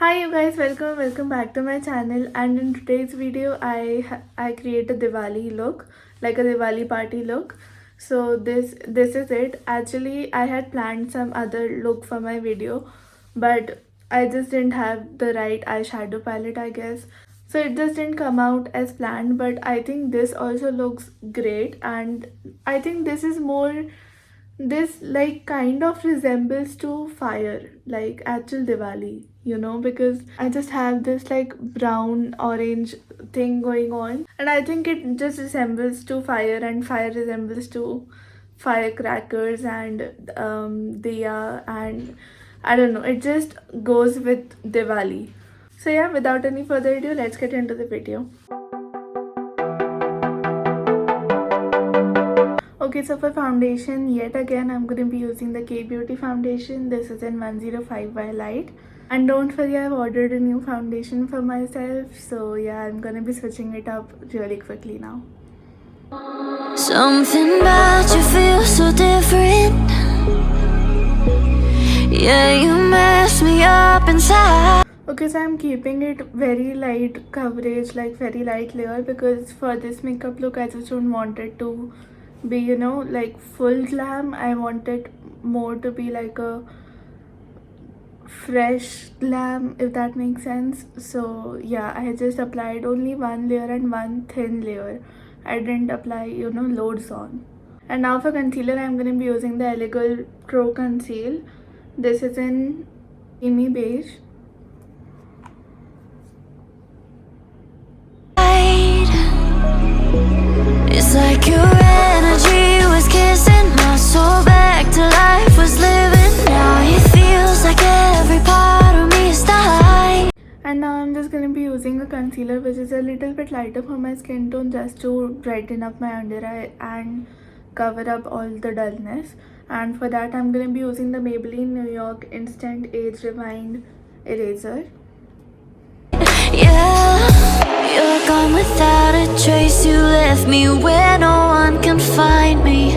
Hi you guys, welcome back to my channel. And in today's video I create a Diwali look, like a Diwali party look. So this is it. Actually I had planned some other look for my video, but I just didn't have the right eyeshadow palette, I guess. So it just didn't come out as planned, but I think this also looks great. And I think this like kind of resembles to fire, like actual Diwali, because I just have this like brown orange thing going on, and I think it just resembles to fire, and fire resembles to firecrackers and diya, and I don't know, it just goes with Diwali. So yeah, without any further ado, let's get into the video. Okay, so for foundation, yet again I'm going to be using the K Beauty foundation. This is in 105 by Light. And don't worry, I've ordered a new foundation for myself. So yeah, I'm going to be switching it up really quickly now. Something about you feels so different. Yeah, you mess me up inside. Okay, so I'm keeping it very light coverage, like very light layer, because for this makeup look I just don't want it to be, like full glam. I want it more to be like a fresh glam, if that makes sense. So yeah, I just applied only one layer and one thin layer. I didn't apply, loads on. And now for concealer, I'm going to be using the Elegant Pro Conceal. This is in Creamy Beige. It's like your energy was kissing my soul back to life, was living. Now it feels like every part of me is dying. And now I'm just going to be using a concealer which is a little bit lighter for my skin tone, just to brighten up my under eye and cover up all the dullness. And for that I'm going to be using the Maybelline New York Instant Age Rewind Eraser. Yeah, you're gone without a trace. You left me where no one can find me.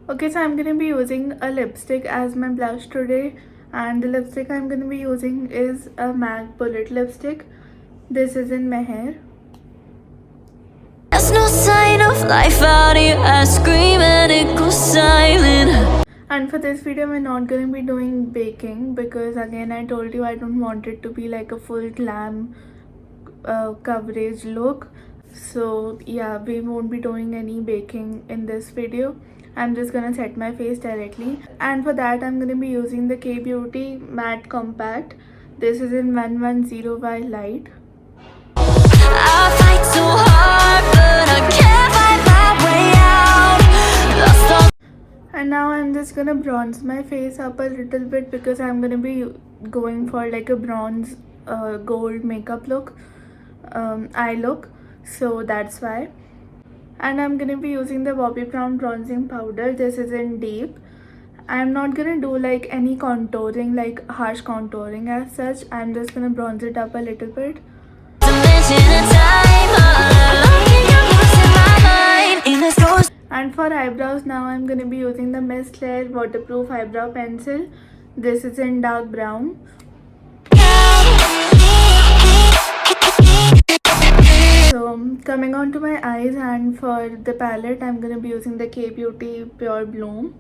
Okay, so I'm going to be using a lipstick as my blush today. And the lipstick I'm going to be using is a MAC Bullet lipstick. This is in Mehr. There's no sign of life out here. I scream and it goes silent. And for this video we're not going to be doing baking, because again I told you I don't want it to be like a full glam coverage look. So yeah, we won't be doing any baking in this video. I'm just gonna set my face directly, and for that I'm gonna be using the K Beauty Matte Compact. This is in 110 by Light. I fight so hard, but I can't find my way out. Lost all. And now I'm just gonna bronze my face up a little bit, because I'm gonna be going for like a bronze gold makeup look, eye look. So that's why. And I'm gonna be using the Bobbi Brown bronzing powder. This is in Deep. I'm not gonna do like any contouring, like harsh contouring as such. I'm just gonna bronze it up a little bit. And for eyebrows now I'm gonna be using the Miss Claire waterproof eyebrow pencil. This is in dark brown. So coming on to my eyes, and for the palette I'm gonna be using the K Beauty Pure Bloom.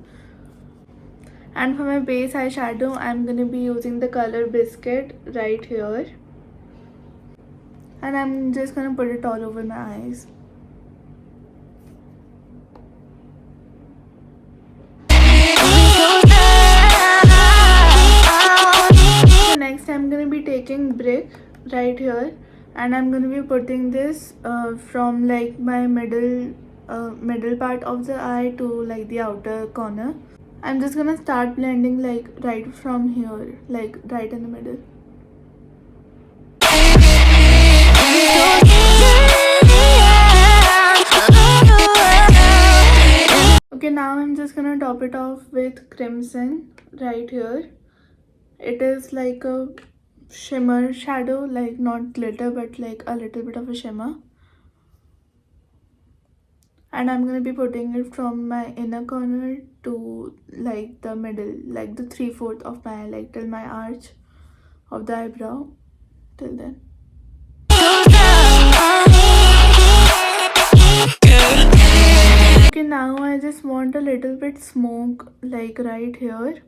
And for my base eyeshadow I'm gonna be using the color Biscuit right here. And I'm just gonna put it all over my eyes. So next I'm gonna be taking Brick right here, and I'm gonna be putting this from like my middle part of the eye to like the outer corner. I'm just gonna start blending like right from here, like right in the middle. Okay, now I'm just gonna top it off with Crimson right here. It is like a shimmer shadow, like not glitter but like a little bit of a shimmer. And I'm gonna be putting it from my inner corner to like the middle, like the 3/4 of my eye, like till my arch. of the eyebrow till then. Okay, now I just want a little bit smoke like right here.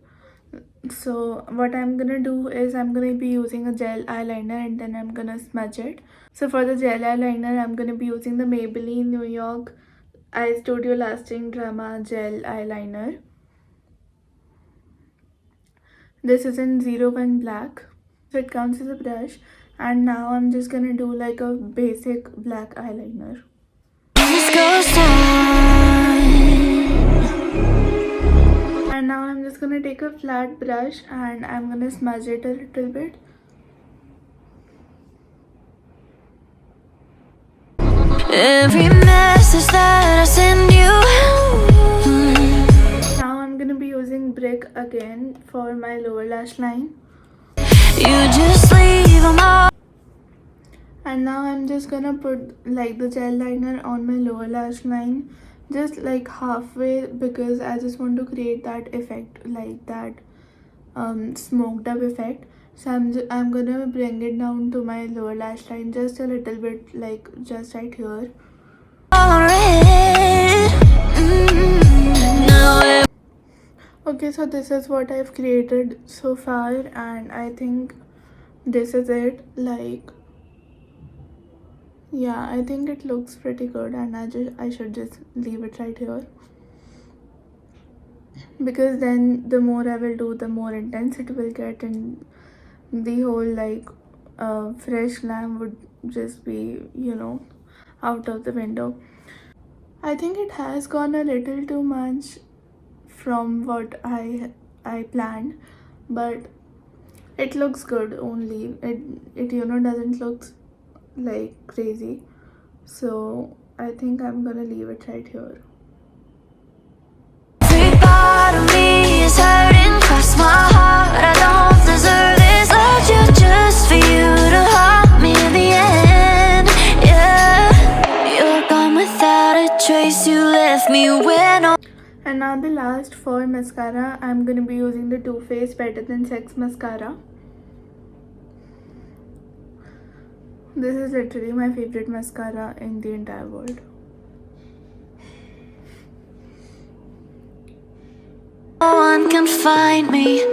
So what I'm gonna do is I'm gonna be using a gel eyeliner and then I'm gonna smudge it. So for the gel eyeliner, I'm gonna be using the Maybelline New York Eyestudio Lasting Drama Gel Eyeliner. This is in 01 black. So it counts as a brush. And now I'm just gonna do like a basic black eyeliner. And now I'm just gonna take a flat brush and I'm gonna smudge it a little bit. Every message that I send you. Now I'm gonna be using Brick again for my lower lash line. You just leave them all. And now I'm just gonna put like the gel liner on my lower lash line, just like halfway, because I just want to create that effect, like that smoked up effect. So I'm gonna bring it down to my lower lash line just a little bit, like just right here. Okay, so this is what I've created so far, and I think this is it. Like, yeah, I think it looks pretty good, and I should just leave it right here, because then the more I will do, the more intense it will get, and the whole like fresh glam would just be, you know, out of the window. I think it has gone a little too much from what I planned, but it looks good. Only it you know doesn't look like crazy, so I think I'm gonna leave it right here. Every part of me is hurting, cross my heart. I don't deserve this. Loved you just for you to haunt me in the end. Yeah, you're gone without a trace. You left me when. And now the last for mascara, I'm gonna be using the Too Faced Better Than Sex mascara. This is literally my favorite mascara in the entire world. No one can find me.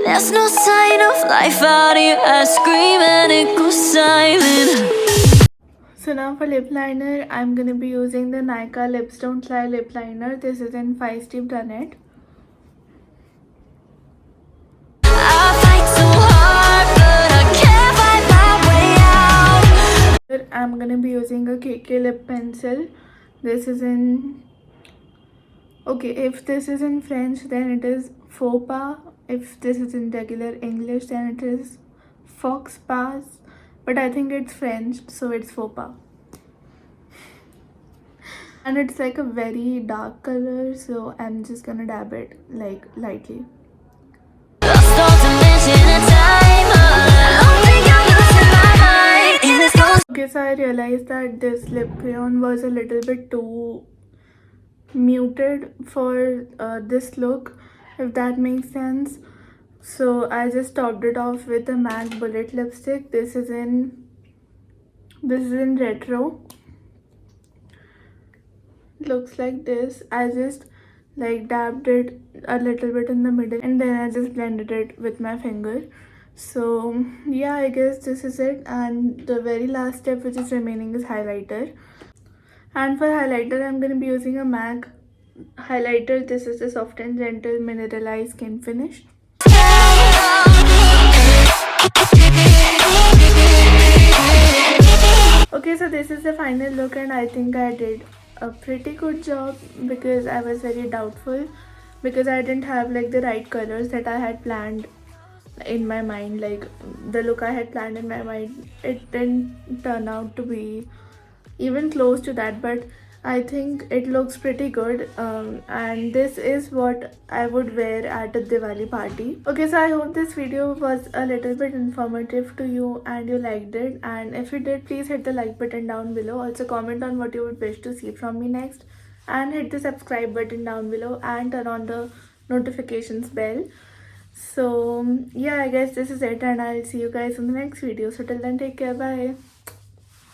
There's no sign of life out here. I scream and it goes silent. So now for lip liner, I'm gonna be using the Nykaa Lips Don't Lie lip liner. This is in Feisty Brunette. I fight so hard, but I can't find my way out. I'm gonna be using a KK lip pencil. This is in, okay, if this is in French, then it is Faux Pas. If this is in regular English, then it is Faux Pas. But I think it's French, so it's Faux Pas. And it's like a very dark color, so I'm just gonna dab it like lightly. Lost all dimension of time. I don't think I'm losing my mind in this ghost. Okay, so I realized that this lip crayon was a little bit too muted for this look, if that makes sense. So I just topped it off with a MAC bullet lipstick. This is in retro. Looks like this. I just like dabbed it a little bit in the middle and then I just blended it with my finger. So yeah, I guess this is it, and the very last step which is remaining is highlighter. And for highlighter, I'm going to be using a MAC highlighter. This is the Soft and Gentle Mineralise Skinfinish. Okay, so this is the final look, and I think I did a pretty good job, because I was very doubtful, because I didn't have like the right colors that I had planned in my mind. Like the look I had planned in my mind, it didn't turn out to be even close to that, but I think it looks pretty good, and this is what I would wear at a Diwali party. Okay, so I hope this video was a little bit informative to you and you liked it, and if you did, please hit the like button down below. Also comment on what you would wish to see from me next, and hit the subscribe button down below and turn on the notifications bell. So yeah, I guess this is it, and I'll see you guys in the next video. So till then, take care, bye.